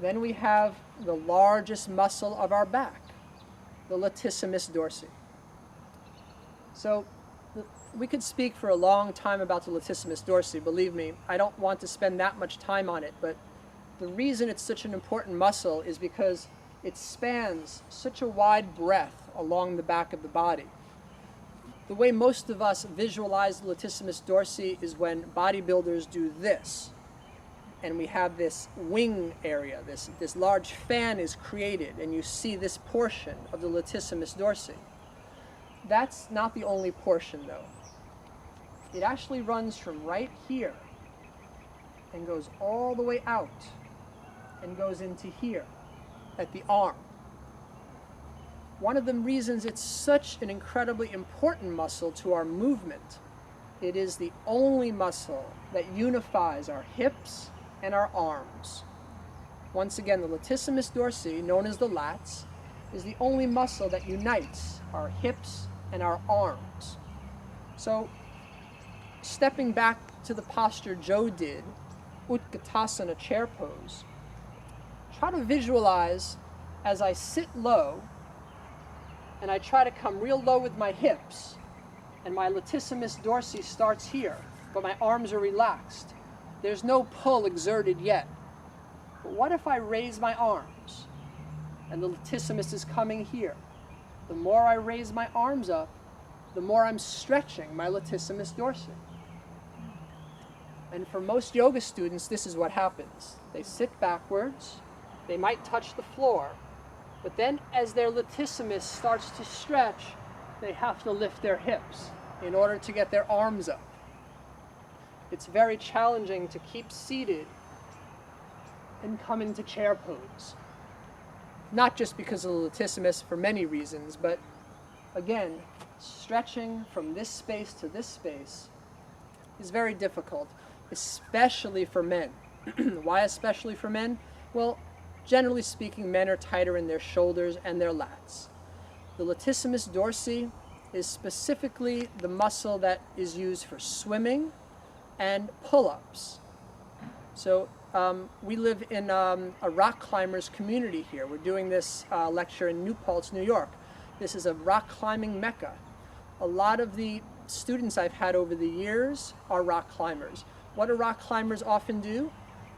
Then we have the largest muscle of our back, the latissimus dorsi. So we could speak for a long time about the latissimus dorsi. Believe me, I don't want to spend that much time on it, but the reason it's such an important muscle is because it spans such a wide breadth along the back of the body. The way most of us visualize the latissimus dorsi is when bodybuilders do this, and we have this wing area, this large fan is created, and you see this portion of the latissimus dorsi. That's not the only portion, though. It actually runs from right here and goes all the way out and goes into here at the arm. One of the reasons it's such an incredibly important muscle to our movement, it is the only muscle that unifies our hips and our arms. Once again, the latissimus dorsi, known as the lats, is the only muscle that unites our hips and our arms. So, stepping back to the posture Joe did, Utkatasana chair pose, try to visualize as I sit low and I try to come real low with my hips, and my latissimus dorsi starts here, but my arms are relaxed. There's no pull exerted yet. But what if I raise my arms and the latissimus is coming here? The more I raise my arms up, the more I'm stretching my latissimus dorsi. And for most yoga students, this is what happens. They sit backwards, they might touch the floor, but then as their latissimus starts to stretch, they have to lift their hips in order to get their arms up. It's very challenging to keep seated and come into chair pose. Not just because of the latissimus, for many reasons, but again, stretching from this space to this space is very difficult, especially for men. Why especially for men? Well, generally speaking, men are tighter in their shoulders and their lats. The latissimus dorsi is specifically the muscle that is used for swimming and pull-ups. So we live in a rock climbers community here. We're doing this lecture in New Paltz, New York. This is a rock climbing mecca. A lot of the students I've had over the years are rock climbers. What do rock climbers often do?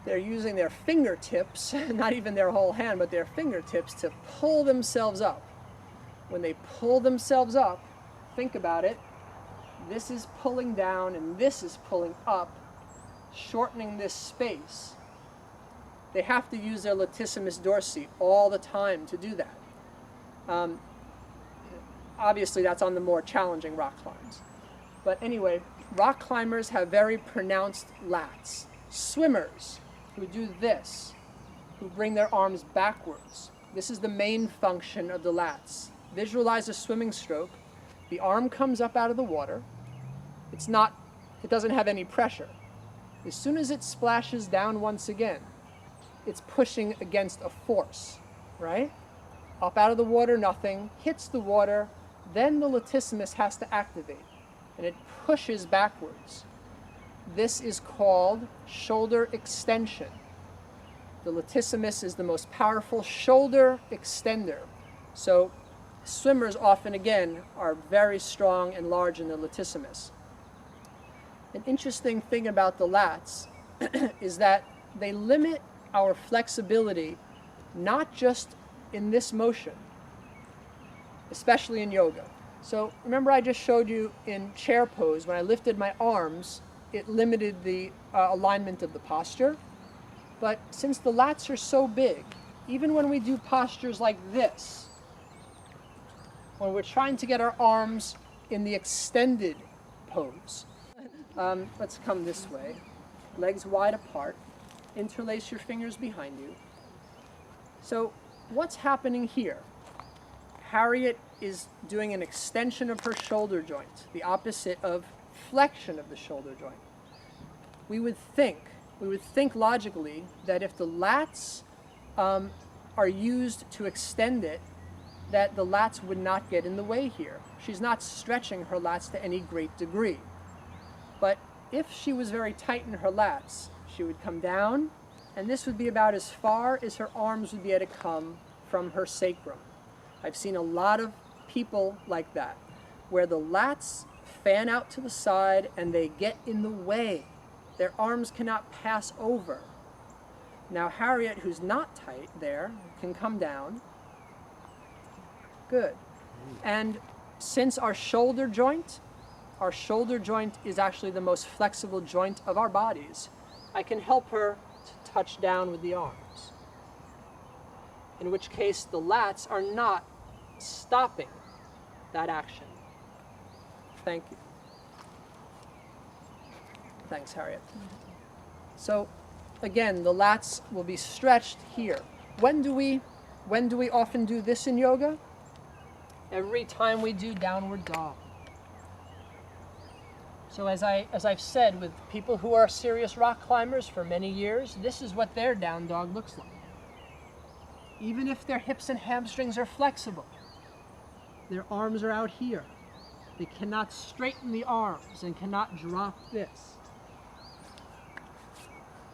They're using their fingertips, not even their whole hand, but their fingertips to pull themselves up. When they pull themselves up, think about it, this is pulling down and this is pulling up, shortening this space. They have to use their latissimus dorsi all the time to do that. Obviously, that's on the more challenging rock climbs. But anyway, rock climbers have very pronounced lats. Swimmers who do this, who bring their arms backwards. This is the main function of the lats. Visualize a swimming stroke. The arm comes up out of the water. It doesn't have any pressure. As soon as it splashes down once again, it's pushing against a force, right? Up out of the water, nothing, hits the water, then the latissimus has to activate, and it pushes backwards. This is called shoulder extension. The latissimus is the most powerful shoulder extender. So swimmers often, again, are very strong and large in the latissimus. An interesting thing about the lats is that they limit our flexibility not just in this motion, especially in yoga. So remember I just showed you in chair pose, when I lifted my arms, it limited the alignment of the posture. But since the lats are so big, even when we do postures like this, when we're trying to get our arms in the extended pose, let's come this way, legs wide apart, interlace your fingers behind you. So what's happening here? Harriet is doing an extension of her shoulder joint, the opposite of flexion of the shoulder joint. We would think logically that if the lats are used to extend it, that the lats would not get in the way here. She's not stretching her lats to any great degree. But if she was very tight in her lats, she would come down, and this would be about as far as her arms would be able to come from her sacrum. I've seen a lot of people like that, where the lats fan out to the side and they get in the way. Their arms cannot pass over. Now Harriet, who's not tight there, can come down. Good. And since our shoulder joint is actually the most flexible joint of our bodies, I can help her to touch down with the arms. In which case the lats are not stopping that action. Thank you. Thanks, Harriet. So again, the lats will be stretched here. When do we often do this in yoga? Every time we do downward dog. So as I've said, with people who are serious rock climbers for many years, this is what their down dog looks like. Even if their hips and hamstrings are flexible, their arms are out here. They cannot straighten the arms and cannot drop this.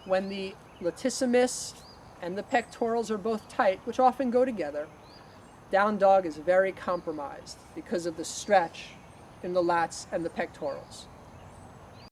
When the latissimus and the pectorals are both tight, which often go together, down dog is very compromised because of the stretch in the lats and the pectorals.